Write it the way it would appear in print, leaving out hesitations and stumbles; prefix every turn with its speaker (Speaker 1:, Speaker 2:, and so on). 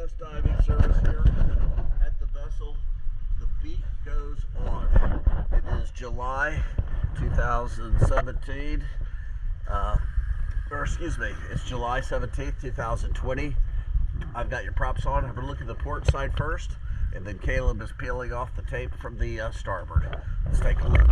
Speaker 1: West diving service here at the vessel. The beat goes on. It is July 2017, it's July 17th, 2020. I've got your props on. I'm going to look at the port side first, and then Caleb is peeling off the tape from the starboard. Let's take a look.